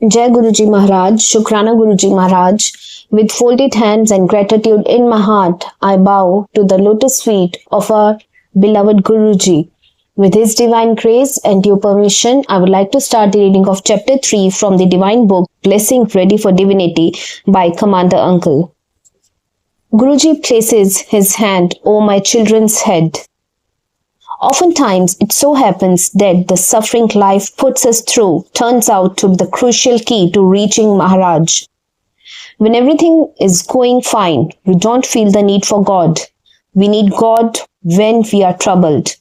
Jai Guruji Maharaj, Shukrana Guruji Maharaj. With folded hands and gratitude in my heart, I bow to the lotus feet of our beloved Guruji. With his divine grace and your permission, I would like to start the reading of chapter 3 from the divine book Blessing Ready for Divinity by Commander Uncle. Guruji places his hand over my children's head. Oftentimes, it so happens that the suffering life puts us through turns out to be the crucial key to reaching Maharaj. When everything is going fine, we don't feel the need for God. We need God when we are troubled.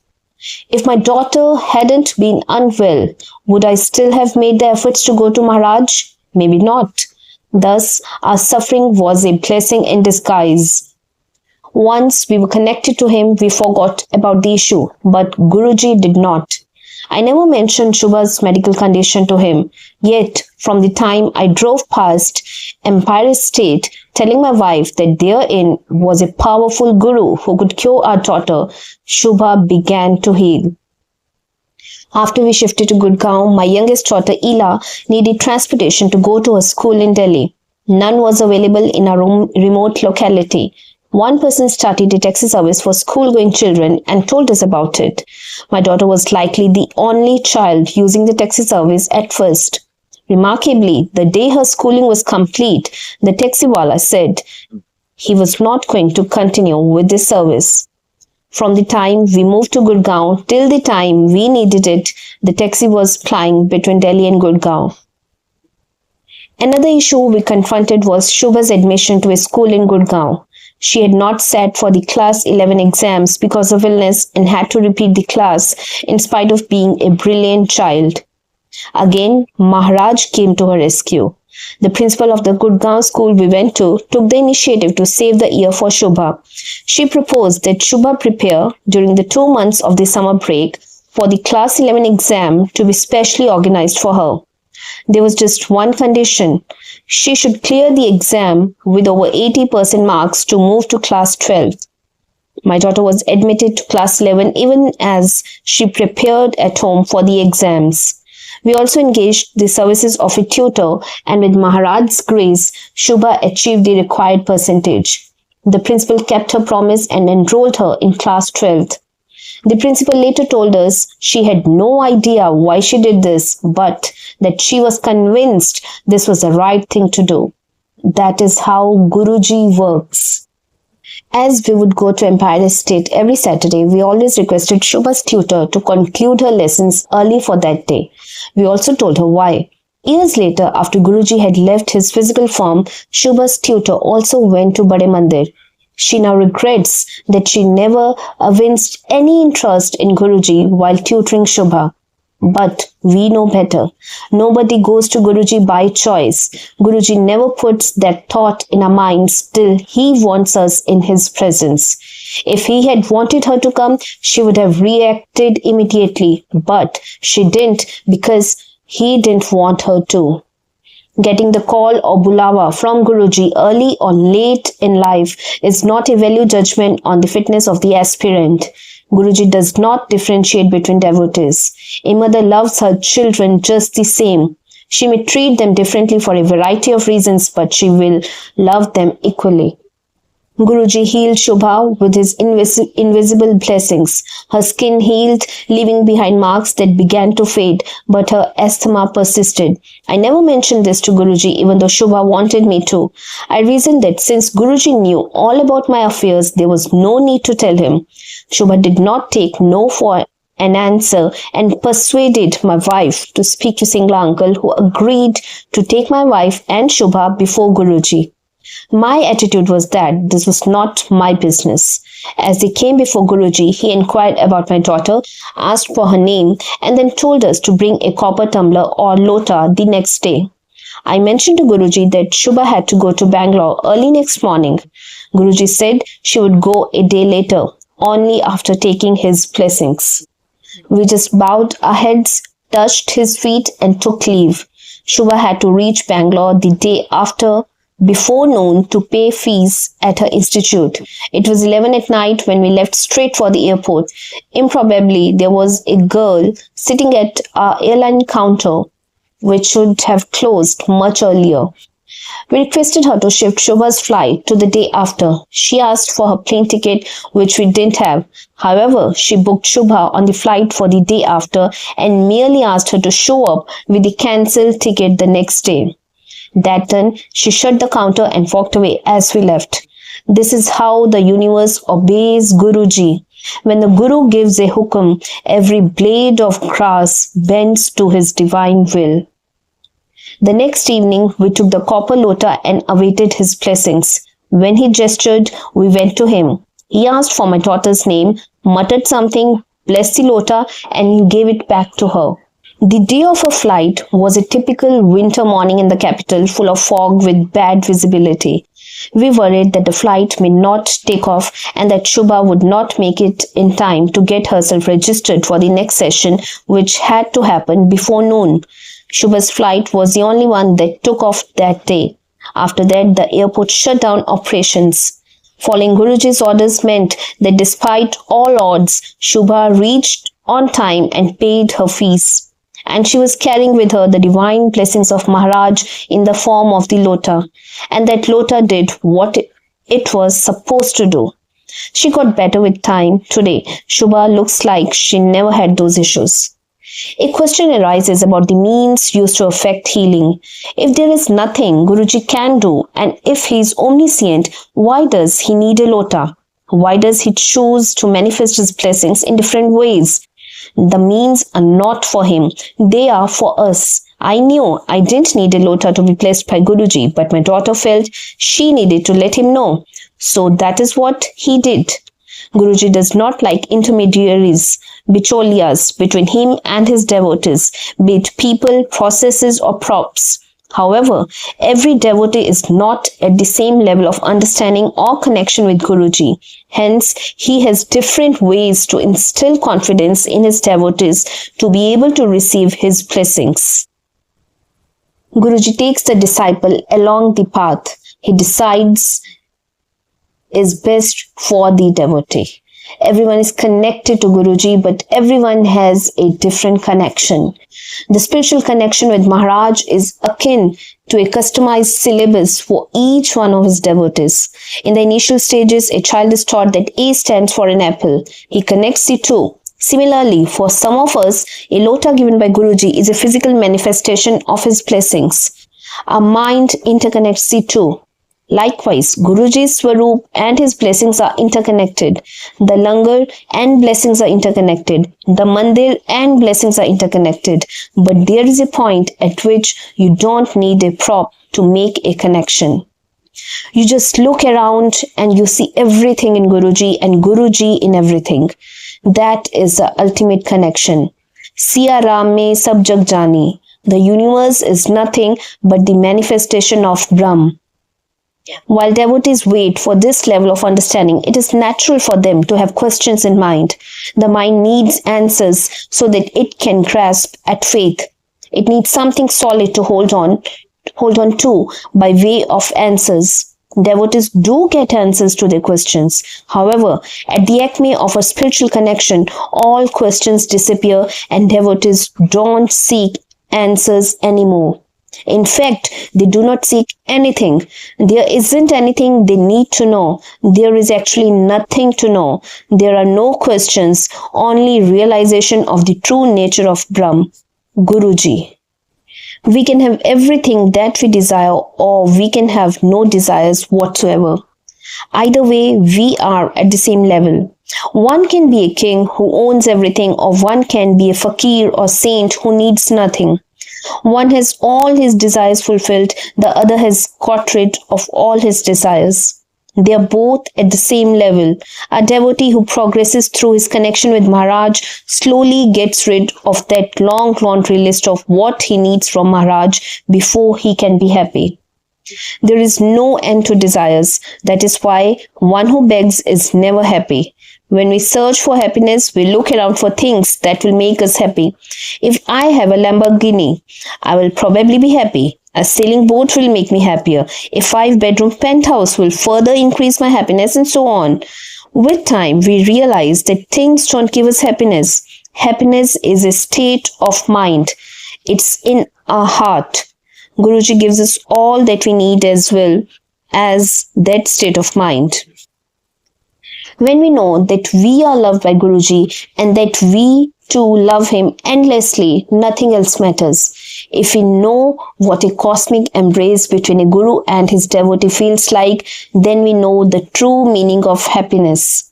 If my daughter hadn't been unwell, would I still have made the efforts to go to Maharaj? Maybe not. Thus, our suffering was a blessing in disguise. Once we were connected to him, we forgot about the issue, but Guruji did not. I never mentioned Shubha's medical condition to him, yet from the time I drove past Empire State, telling my wife that therein was a powerful guru who could cure our daughter, Shubha began to heal. After we shifted to Gurgaon, my youngest daughter Ela needed transportation to go to her school in Delhi. None was available in our remote locality. One person started a taxi service for school-going children and told us about it. My daughter was likely the only child using the taxi service at first. Remarkably, the day her schooling was complete, the taxiwala said he was not going to continue with this service. From the time we moved to Gurgaon till the time we needed it, the taxi was plying between Delhi and Gurgaon. Another issue we confronted was Shubha's admission to a school in Gurgaon. She had not sat for the class 11 exams because of illness and had to repeat the class in spite of being a brilliant child. Again, Maharaj came to her rescue. The principal of the Gurgaon school we went to took the initiative to save the year for Shubha. She proposed that Shubha prepare during the 2 months of the summer break for the class 11 exam to be specially organized for her. There was just one condition. She should clear the exam with over 80% marks to move to class 12. My daughter was admitted to class 11 even as she prepared at home for the exams. We also engaged the services of a tutor, and with Maharaj's grace, Shubha achieved the required percentage. The principal kept her promise and enrolled her in class 12th. The principal later told us she had no idea why she did this, but that she was convinced this was the right thing to do. That is how Guruji works. As we would go to Empire State every Saturday, we always requested Shubha's tutor to conclude her lessons early for that day. We also told her why. Years later, after Guruji had left his physical form, Shubha's tutor also went to Bade Mandir. She now regrets that she never evinced any interest in Guruji while tutoring Shubha. But we know better. Nobody goes to Guruji by choice. Guruji never puts that thought in our minds till he wants us in his presence. If he had wanted her to come, she would have reacted immediately. But she didn't because he didn't want her to. Getting the call or bulawa from Guruji early or late in life is not a value judgment on the fitness of the aspirant. Guruji does not differentiate between devotees. A mother loves her children just the same. She may treat them differently for a variety of reasons, but she will love them equally. Guruji healed Shubha with his invisible blessings. Her skin healed, leaving behind marks that began to fade, but her asthma persisted. I never mentioned this to Guruji, even though Shubha wanted me to. I reasoned that since Guruji knew all about my affairs, there was no need to tell him. Shubha did not take no for an answer and persuaded my wife to speak to Singla uncle, who agreed to take my wife and Shubha before Guruji. My attitude was that this was not my business. As they came before Guruji, he inquired about my daughter, asked for her name, and then told us to bring a copper tumbler or lota the next day. I mentioned to Guruji that Shubha had to go to Bangalore early next morning. Guruji said she would go a day later, only after taking his blessings. We just bowed our heads, touched his feet, and took leave. Shubha had to reach Bangalore the day after before noon to pay fees at her institute. It was 11 at night when we left straight for the airport. Improbably, there was a girl sitting at our airline counter. which should have closed much earlier. We requested her to shift Shubha's flight to the day after. She asked for her plane ticket, which we didn't have. However, she booked Shubha on the flight for the day after and merely asked her to show up with the cancelled ticket the next day. That done, she shut the counter and walked away as we left. This is how the universe obeys Guruji. When the Guru gives a hukum, every blade of grass bends to his divine will. The next evening, we took the copper lota and awaited his blessings. When he gestured, we went to him. He asked for my daughter's name, muttered something, blessed the lota, and gave it back to her. The day of her flight was a typical winter morning in the capital, full of fog with bad visibility. We worried that the flight may not take off and that Shubha would not make it in time to get herself registered for the next session, which had to happen before noon. Shubha's flight was the only one that took off that day. After that, the airport shut down operations. Following Guruji's orders meant that despite all odds, Shubha reached on time and paid her fees. And she was carrying with her the divine blessings of Maharaj in the form of the lota. And that lota did what it was supposed to do. She got better with time. Today, Shubha looks like she never had those issues. A question arises about the means used to effect healing. If there is nothing Guruji can do, and if he is omniscient, why does he need a lota? Why does he choose to manifest his blessings in different ways? The means are not for him, they are for us. I knew I didn't need a lota to be blessed by Guruji, but my daughter felt she needed to let him know. So that is what he did. Guruji does not like intermediaries, bicholias, between him and his devotees, be it people, processes or props. However, every devotee is not at the same level of understanding or connection with Guruji. Hence, he has different ways to instill confidence in his devotees to be able to receive his blessings. Guruji takes the disciple along the path he decides is best for the devotee. Everyone is connected to Guruji, but everyone has a different connection. The spiritual connection with Maharaj is akin to a customized syllabus for each one of his devotees. In the initial stages, a child is taught that A stands for an apple. He connects the two. Similarly, for some of us, a lota given by Guruji is a physical manifestation of his blessings. Our mind interconnects the two. Likewise, Guruji's Swarup and his blessings are interconnected. The langar and blessings are interconnected. The mandir and blessings are interconnected. But there is a point at which you don't need a prop to make a connection. You just look around and you see everything in Guruji and Guruji in everything. That is the ultimate connection. Siya Ram mein sab jag jani. The universe is nothing but the manifestation of Brahm. While devotees wait for this level of understanding, it is natural for them to have questions in mind. The mind needs answers so that it can grasp at faith. It needs something solid to hold on to by way of answers. Devotees do get answers to their questions. However, at the acme of a spiritual connection, all questions disappear and devotees don't seek answers anymore. In fact, they do not seek anything. There isn't anything they need to know. There is actually nothing to know. There are no questions, only realization of the true nature of Brahm, Guruji. We can have everything that we desire, or we can have no desires whatsoever. Either way, we are at the same level. One can be a king who owns everything, or one can be a fakir or saint who needs nothing. One has all his desires fulfilled, the other has got rid of all his desires. They are both at the same level. A devotee who progresses through his connection with Maharaj slowly gets rid of that long laundry list of what he needs from Maharaj before he can be happy. There is no end to desires. That is why one who begs is never happy. When we search for happiness, we look around for things that will make us happy. If I have a Lamborghini, I will probably be happy. A sailing boat will make me happier. A 5-bedroom penthouse will further increase my happiness, and so on. With time, we realize that things don't give us happiness. Happiness is a state of mind. It's in our heart. Guruji gives us all that we need as well as that state of mind. When we know that we are loved by Guruji and that we too love him endlessly, nothing else matters. If we know what a cosmic embrace between a guru and his devotee feels like, then we know the true meaning of happiness.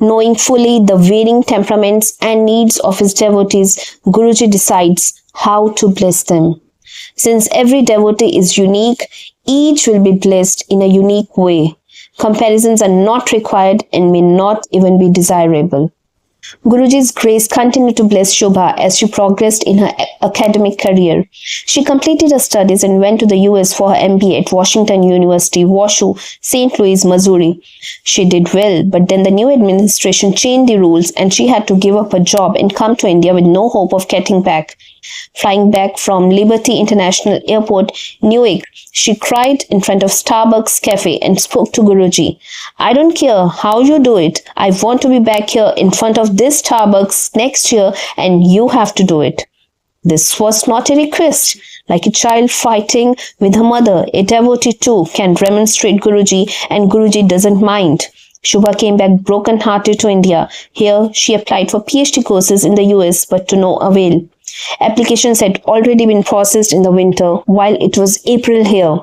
Knowing fully the varying temperaments and needs of his devotees, Guruji decides how to bless them. Since every devotee is unique, each will be blessed in a unique way. Comparisons are not required and may not even be desirable. Guruji's grace continued to bless Shobha as she progressed in her academic career. She completed her studies and went to the US for her MBA at Washington University, Washoe, St. Louis, Missouri. She did well, but then the new administration changed the rules and she had to give up her job and come to India with no hope of getting back. Flying back from Liberty International Airport, Newark, she cried in front of Starbucks Cafe and spoke to Guruji. I don't care how you do it. I want to be back here in front of this Starbucks next year and you have to do it. This was not a request. Like a child fighting with her mother, a devotee too can remonstrate Guruji and Guruji doesn't mind. Shubha came back broken-hearted to India. Here, she applied for PhD courses in the US but to no avail. Applications had already been processed in the winter while it was April here.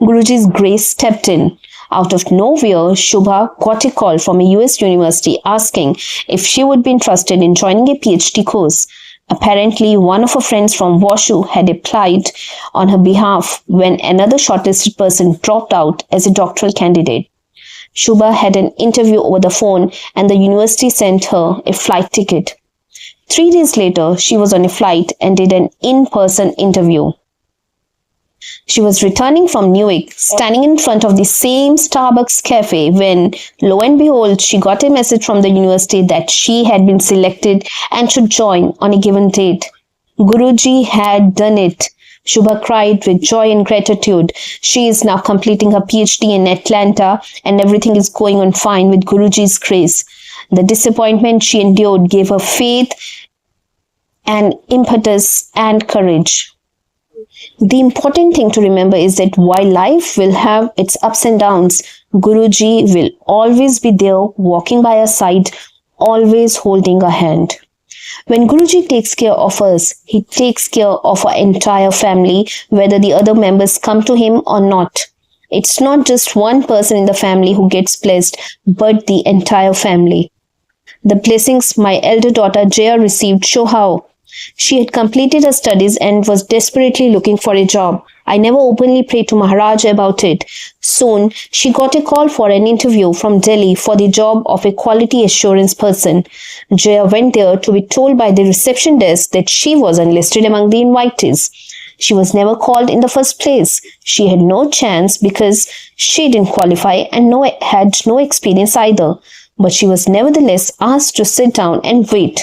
Guruji's grace stepped in. Out of nowhere, Shubha got a call from a US university asking if she would be interested in joining a PhD course. Apparently, one of her friends from Washoe had applied on her behalf when another shortlisted person dropped out as a doctoral candidate. Shubha had an interview over the phone and the university sent her a flight ticket. 3 days later, she was on a flight and did an in-person interview. She was returning from Newark, standing in front of the same Starbucks cafe when, lo and behold, she got a message from the university that she had been selected and should join on a given date. Guruji had done it. Shubha cried with joy and gratitude. She is now completing her PhD in Atlanta and everything is going on fine with Guruji's grace. The disappointment she endured gave her faith and impetus and courage. The important thing to remember is that while life will have its ups and downs, Guruji will always be there walking by our side, always holding our hand. When Guruji takes care of us, he takes care of our entire family, whether the other members come to him or not. It's not just one person in the family who gets blessed, but the entire family. The blessings my elder daughter Jaya received show how. She had completed her studies and was desperately looking for a job. I never openly prayed to Maharaj about it. Soon, she got a call for an interview from Delhi for the job of a quality assurance person. Jaya went there to be told by the reception desk that she was unlisted among the invitees. She was never called in the first place. She had no chance because she didn't qualify and had no experience either. But she was nevertheless asked to sit down and wait.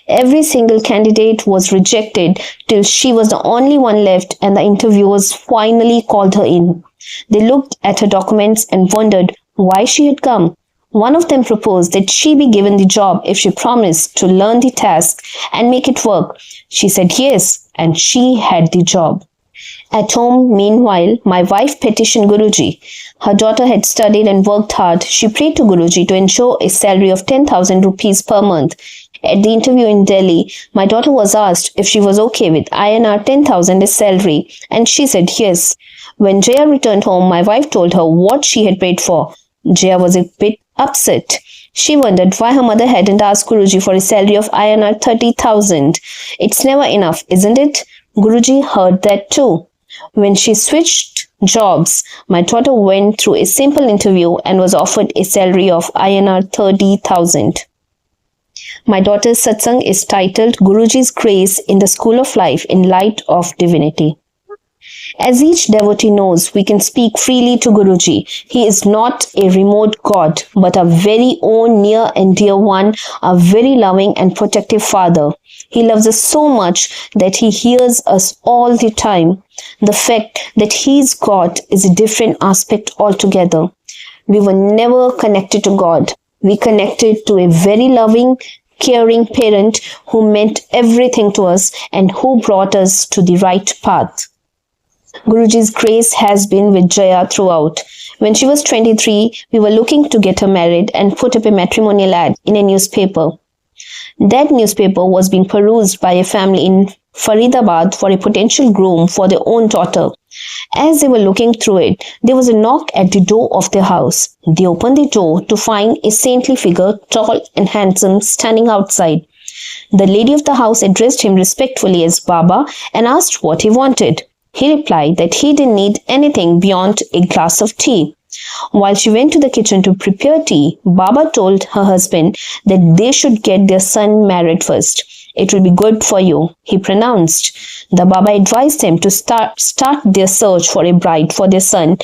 Every single candidate was rejected till she was the only one left and the interviewers finally called her in. They looked at her documents and wondered why she had come. One of them proposed that she be given the job if she promised to learn the task and make it work. She said yes, and she had the job. At home, meanwhile, my wife petitioned Guruji. Her daughter had studied and worked hard. She prayed to Guruji to ensure a salary of 10,000 rupees per month. At the interview in Delhi, my daughter was asked if she was okay with INR 10,000 as salary, and she said yes. When Jaya returned home, my wife told her what she had prayed for. Jaya was a bit upset. She wondered why her mother hadn't asked Guruji for a salary of INR 30,000. It's never enough, isn't it? Guruji heard that too. When she switched jobs, my daughter went through a simple interview and was offered a salary of INR 30,000. My daughter's satsang is titled Guruji's Grace in the School of Life in Light of Divinity. As each devotee knows, we can speak freely to Guruji. He is not a remote God, but our very own near and dear one, our very loving and protective Father. He loves us so much that he hears us all the time. The fact that he is God is a different aspect altogether. We were never connected to God. We connected to a very loving, caring parent who meant everything to us and who brought us to the right path. Guruji's grace has been with Jaya throughout. When she was 23, we were looking to get her married and put up a matrimonial ad in a newspaper. That newspaper was being perused by a family in Faridabad for a potential groom for their own daughter. As they were looking through it, there was a knock at the door of their house. They opened the door to find a saintly figure, tall and handsome, standing outside. The lady of the house addressed him respectfully as Baba and asked what he wanted. He replied that he didn't need anything beyond a glass of tea. While she went to the kitchen to prepare tea, Baba told her husband that they should get their son married first. It will be good for you, he pronounced. The Baba advised them to start their search for a bride for their son,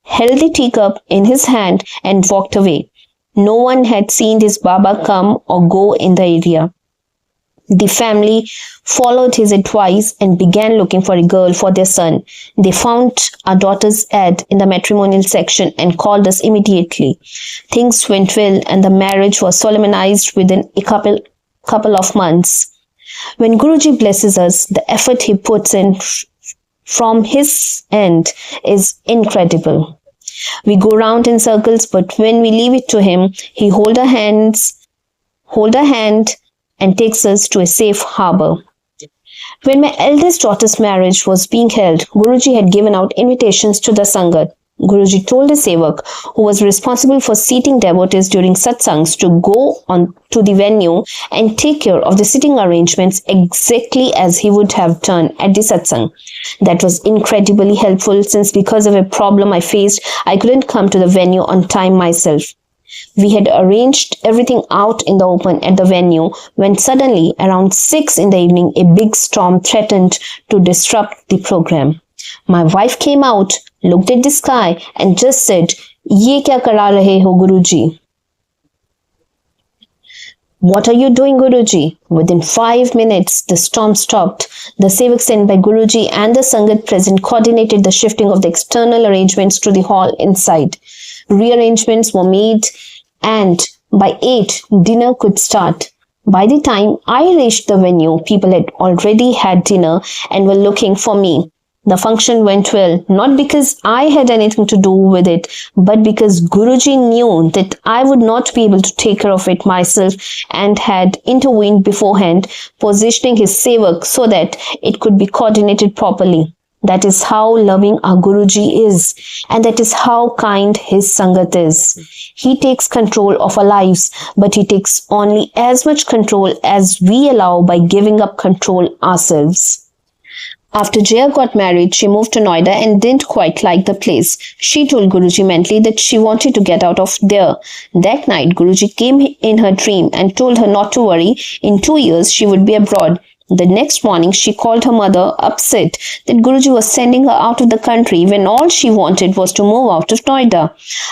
held the teacup in his hand and walked away. No one had seen this Baba come or go in the area. The family followed his advice and began looking for a girl for their son. They found our daughter's ad in the matrimonial section and called us immediately. Things went well and the marriage was solemnized within a couple of months. When Guruji blesses us, the effort he puts in from his end is incredible. We go round in circles, but when we leave it to him, he hold our hand and takes us to a safe harbor. When my eldest daughter's marriage was being held, Guruji had given out invitations to the Sangat. Guruji told his sevak, who was responsible for seating devotees during satsangs, to go on to the venue and take care of the sitting arrangements exactly as he would have done at the satsang. That was incredibly helpful since because of a problem I faced, I couldn't come to the venue on time myself. We had arranged everything out in the open at the venue when suddenly around 6 in the evening a big storm threatened to disrupt the program. My wife came out, looked at the sky and just said, "Ye kya kara rahe ho, Guruji?" "What are you doing, Guruji?" Within 5 minutes, the storm stopped. The sevak sent by Guruji and the Sangat present coordinated the shifting of the external arrangements to the hall inside. Rearrangements were made and by 8, dinner could start. By the time I reached the venue, people had already had dinner and were looking for me. The function went well, not because I had anything to do with it, but because Guruji knew that I would not be able to take care of it myself and had intervened beforehand, positioning his sevak so that it could be coordinated properly. That is how loving our Guruji is, and that is how kind his Sangat is. He takes control of our lives, but he takes only as much control as we allow by giving up control ourselves. After Jaya got married, she moved to Noida and didn't quite like the place. She told Guruji mentally that she wanted to get out of there. That night, Guruji came in her dream and told her not to worry. In 2 years, she would be abroad. The next morning, she called her mother, upset that Guruji was sending her out of the country when all she wanted was to move out of Noida.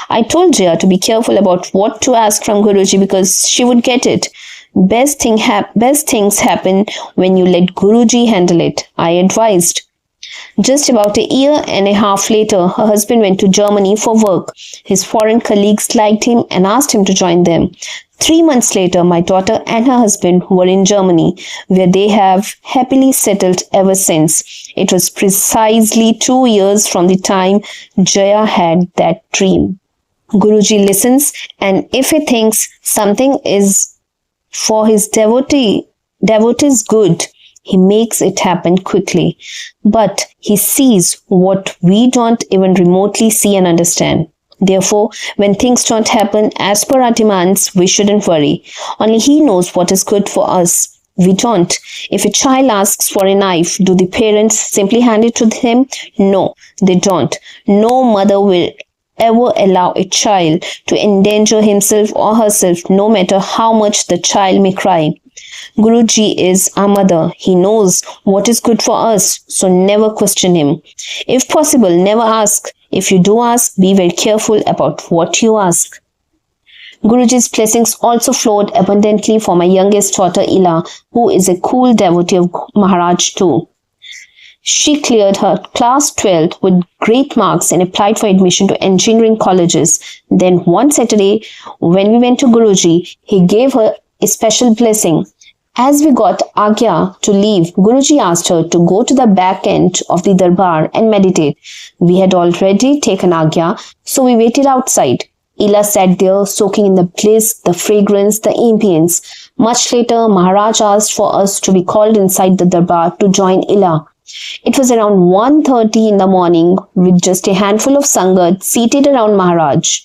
I told Jaya to be careful about what to ask from Guruji because she would get it. Best things happen when you let Guruji handle it, I advised. Just about a year and a half later, her husband went to Germany for work. His foreign colleagues liked him and asked him to join them. 3 months later, my daughter and her husband were in Germany, where they have happily settled ever since. It was precisely 2 years from the time Jaya had that dream. Guruji listens, and if he thinks something is for his devotees good, he makes it happen quickly. But he sees what we don't even remotely see and understand. Therefore, when things don't happen as per our demands, we shouldn't worry. Only he knows what is good for us. We don't. If a child asks for a knife, do the parents simply hand it to him? No, they don't. No mother will ever allow a child to endanger himself or herself, no matter how much the child may cry. Guruji is our mother. He knows what is good for us, so never question him. If possible, never ask. If you do ask, be very careful about what you ask. Guruji's blessings also flowed abundantly for my youngest daughter Ila, who is a cool devotee of Maharaj too. She cleared her class 12 with great marks and applied for admission to engineering colleges. Then one Saturday, when we went to Guruji, he gave her a special blessing. As we got Agya to leave, Guruji asked her to go to the back end of the darbar and meditate. We had already taken Agya, so we waited outside. Ila sat there soaking in the bliss, the fragrance, the ambience. Much later, Maharaj asked for us to be called inside the darbar to join Ila. It was around 1:30 in the morning with just a handful of Sangat seated around Maharaj.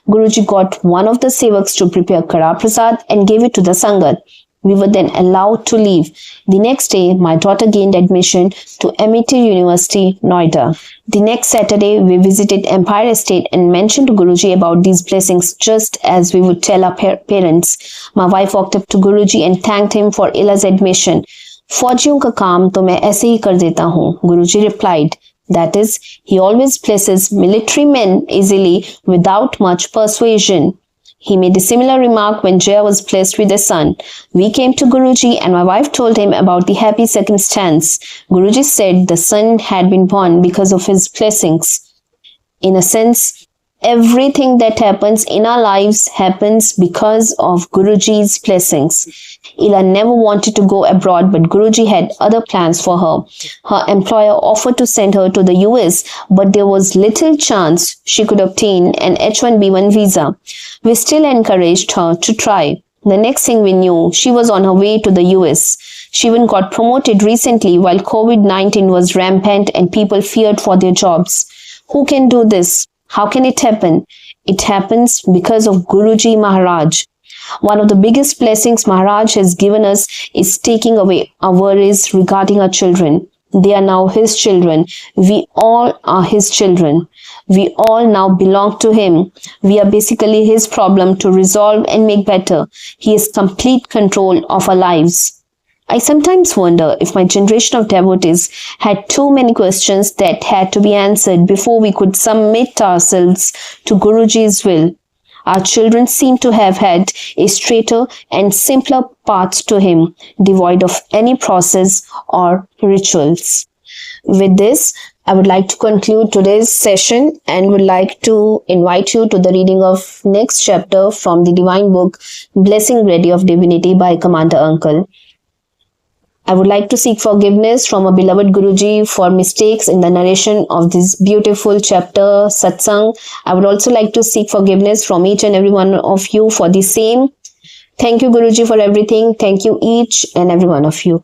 Guruji got one of the sevaks to prepare Kara Prasad and gave it to the Sangat. We were then allowed to leave. The next day, my daughter gained admission to MIT University, Noida. The next Saturday, we visited Empire Estate and mentioned to Guruji about these blessings just as we would tell our parents. My wife walked up to Guruji and thanked him for Ila's admission. फौजियों का काम तो मैं ऐसे ही कर देता हूँ, Guruji replied. That is, he always blesses military men easily without much persuasion. He made a similar remark when Jaya was blessed with a son. We came to Guruji and my wife told him about the happy circumstance. Guruji said the son had been born because of his blessings. In a sense, everything that happens in our lives happens because of Guruji's blessings. Ila never wanted to go abroad, but Guruji had other plans for her. Her employer offered to send her to the US, but there was little chance she could obtain an H-1B1 visa. We still encouraged her to try. The next thing we knew, she was on her way to the US. She even got promoted recently while COVID-19 was rampant and people feared for their jobs. Who can do this? How can it happen? It happens because of Guruji Maharaj. One of the biggest blessings Maharaj has given us is taking away our worries regarding our children. They are now his children. We all are his children. We all now belong to him. We are basically his problem to resolve and make better. He has complete control of our lives. I sometimes wonder if my generation of devotees had too many questions that had to be answered before we could submit ourselves to Guruji's will. Our children seem to have had a straighter and simpler path to him, devoid of any process or rituals. With this, I would like to conclude today's session and would like to invite you to the reading of next chapter from the divine book Blessingreadyfordivinity by Commander Uncle. I would like to seek forgiveness from our beloved Guruji for mistakes in the narration of this beautiful chapter, Satsang. I would also like to seek forgiveness from each and every one of you for the same. Thank you, Guruji, for everything. Thank you, each and every one of you.